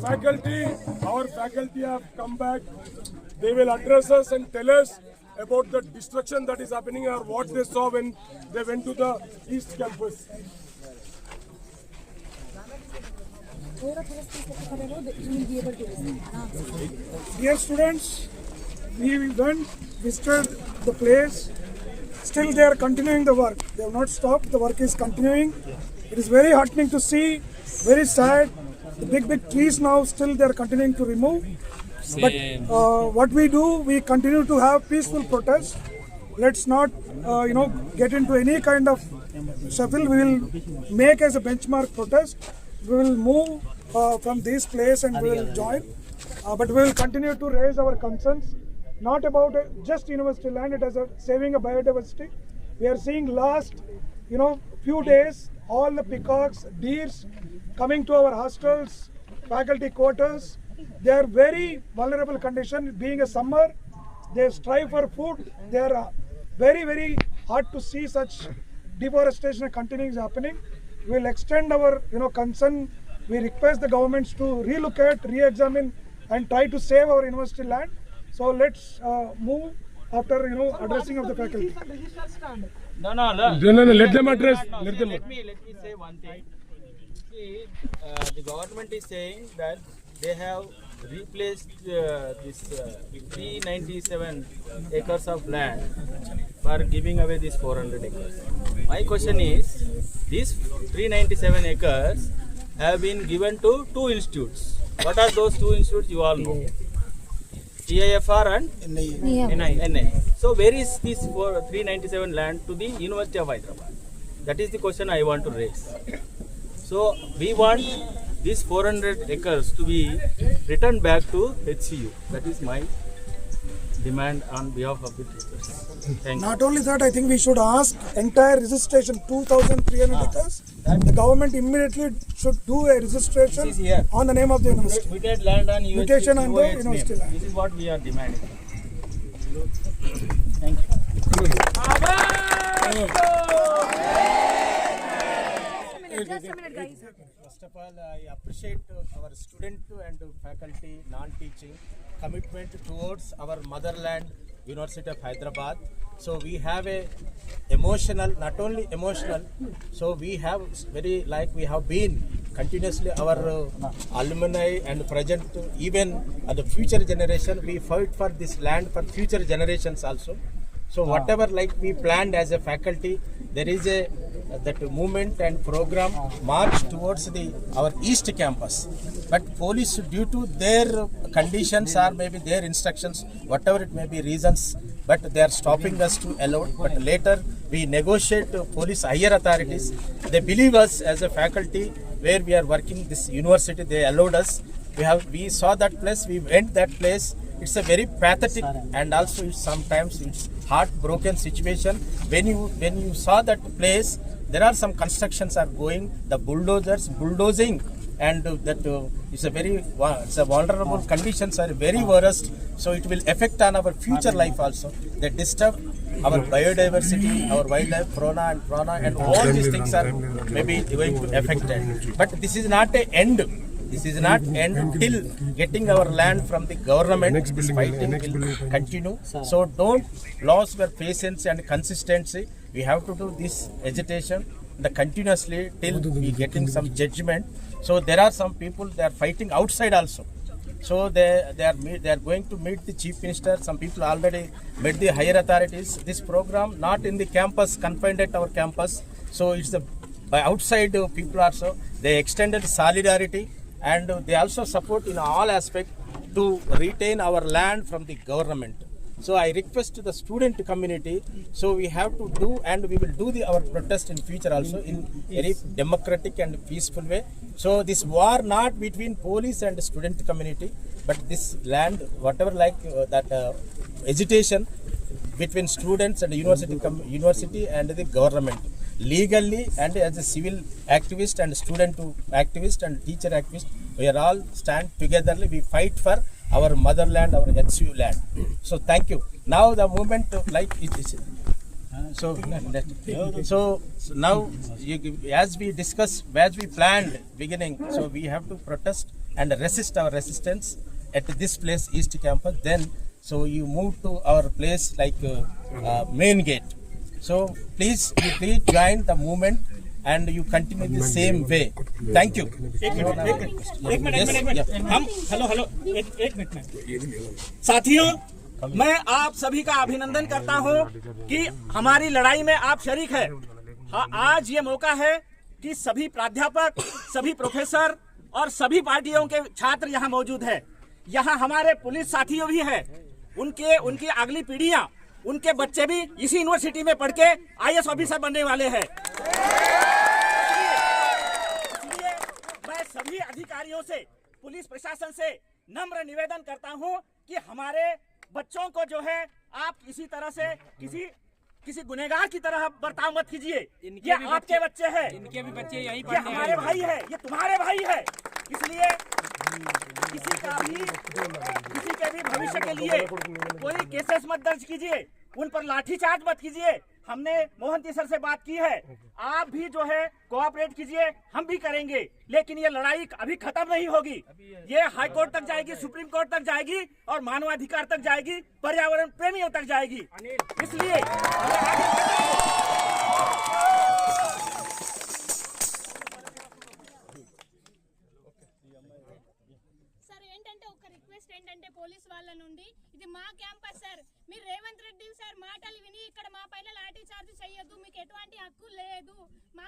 our faculty have come back. They will address us and tell us about the destruction that is happening or what they saw when they went to the East Campus. Dear students, we went, visited the place. Still they are continuing the work. They have not stopped. The work is continuing. It is very heartening to see, very sad. The big trees now still they are continuing to remove. But what we do, we continue to have peaceful protest. Let's not, get into any kind of shuffle. We will make as a benchmark protest. We will move from this place and we will join. But we will continue to raise our concerns, not about just university land. It is saving a biodiversity. We are seeing last, few days, all the peacocks, deers coming to our hostels, faculty quarters. They are very vulnerable condition. Being a summer, they strive for food. They are very hard to see such deforestation continuing happening. We will extend our concern. We request the governments to relook at, re-examine, and try to save our university land. So let's move after addressing of the faculty. No. Let them address. Let me say one thing. See, the government is saying that they have replaced this 397 acres of land for giving away these 400 acres. My question is, these 397 acres have been given to two institutes. What are those two institutes? You all know. TIFR and NI. So where is this 397 land to the University of Hyderabad? That is the question I want to raise. So we want these 400 acres to be returned back to HCU. That is my demand on behalf of the teachers. Thank you. Not only that, I think we should ask entire registration, 2,300 acres. The government immediately should do a registration on the name of the university. Muted land on Mutation on the university land. This is what we are demanding. Thank you. First of all, I appreciate our student and faculty non-teaching commitment towards our motherland, University of Hyderabad. So we have a emotional, not only emotional, so we have we have been continuously our alumni and present, even the future generation, we fight for this land for future generations also. So whatever we planned as a faculty, there is a that movement and program march towards our east campus. But police, due to their conditions or maybe their instructions, whatever it may be reasons, but they are stopping us to allow. But later we negotiate police higher authorities. They believe us as a faculty where we are working this university. They allowed us. We saw that place. We went that place. It's a very pathetic and also sometimes it's heartbroken situation. When you saw that place, there are some constructions are going, the bulldozing, and that it's a vulnerable conditions are very worst. So it will affect on our future life also. They disturb our biodiversity, our wildlife, fauna and all these things are maybe going to affect it. But this is not an end. This is not end till getting our land from the government. This fighting will continue. So don't lose your patience and consistency. We have to do this agitation continuously till we getting some judgment. So there are some people, they are fighting outside also. So they are going to meet the chief minister. Some people already met the higher authorities. This program not in the campus, confined at our campus. So it's by outside people also. They extended solidarity. And they also support in all aspects to retain our land from the government. So I request to the student community, so we have to do and we will do our protest in future also in very democratic and peaceful way. So this war not between police and student community, but this land, whatever that agitation between students and university and the government. Legally and as a civil activist and student activist and teacher activist, we are all stand togetherly. We fight for our motherland, our HCU land. So thank you. Now the movement it is. So now as we discussed, as we planned beginning, so we have to protest and resist our resistance at this place, East Campus. Then, so you move to our place like main gate. So please join the movement and you continue the same way. Thank you. एक minute हम hello एक minute में साथियों, मैं आप सभी का अभिनंदन करता हूं कि हमारी लड़ाई में आप शरीक हैं। आज ये मौका है कि सभी प्राध्यापक, सभी प्रोफेसर और सभी पार्टियों के छात्र यहाँ मौजूद हैं। यहाँ हमारे पुलिस साथियों भी हैं, उनकी अगली पीढ़ियां, उनके बच्चे भी इसी यूनिवर्सिटी में पढ़ के IAS ऑफिसर बनने वाले हैं। इसलिए मैं सभी अधिकारियों से, पुलिस प्रशासन से नम्र निवेदन करता हूं कि हमारे बच्चों को जो है आप किसी तरह से किसी गुनहगार की तरह बर्ताव मत कीजिए। ये आपके बच्चे हैं, इनके भी बच्चे यहीं पढ़ते हैं, ये हमारे भाई है, ये तुम्हारे भाई है। इसलिए किसी के भी भविष्य के लिए कोई केसेस मत दर्ज कीजिए, उन पर लाठीचार्ज मत कीजिए। हमने मोहंती सर से बात की है, आप भी जो है कोऑपरेट कीजिए, हम भी करेंगे। लेकिन ये लड़ाई अभी खत्म नहीं होगी, ये हाई कोर्ट तक जाएगी, सुप्रीम कोर्ट तक जाएगी और मानवाधिकार तक जाएगी, पर्यावरण प्रेमियों तक जाएगी। इसलिए ఏంటంటే పోలీస్ వాళ్ళ నుండి ఇది మా క్యాంపస్ సార్, మీరు రేవంత్ రెడ్డి సార్ మాటలు విని ఇక్కడ మా పైన లాఠీ చార్జ్ చేయొద్దు, మీకు ఎటువంటి హక్కు లేదు మా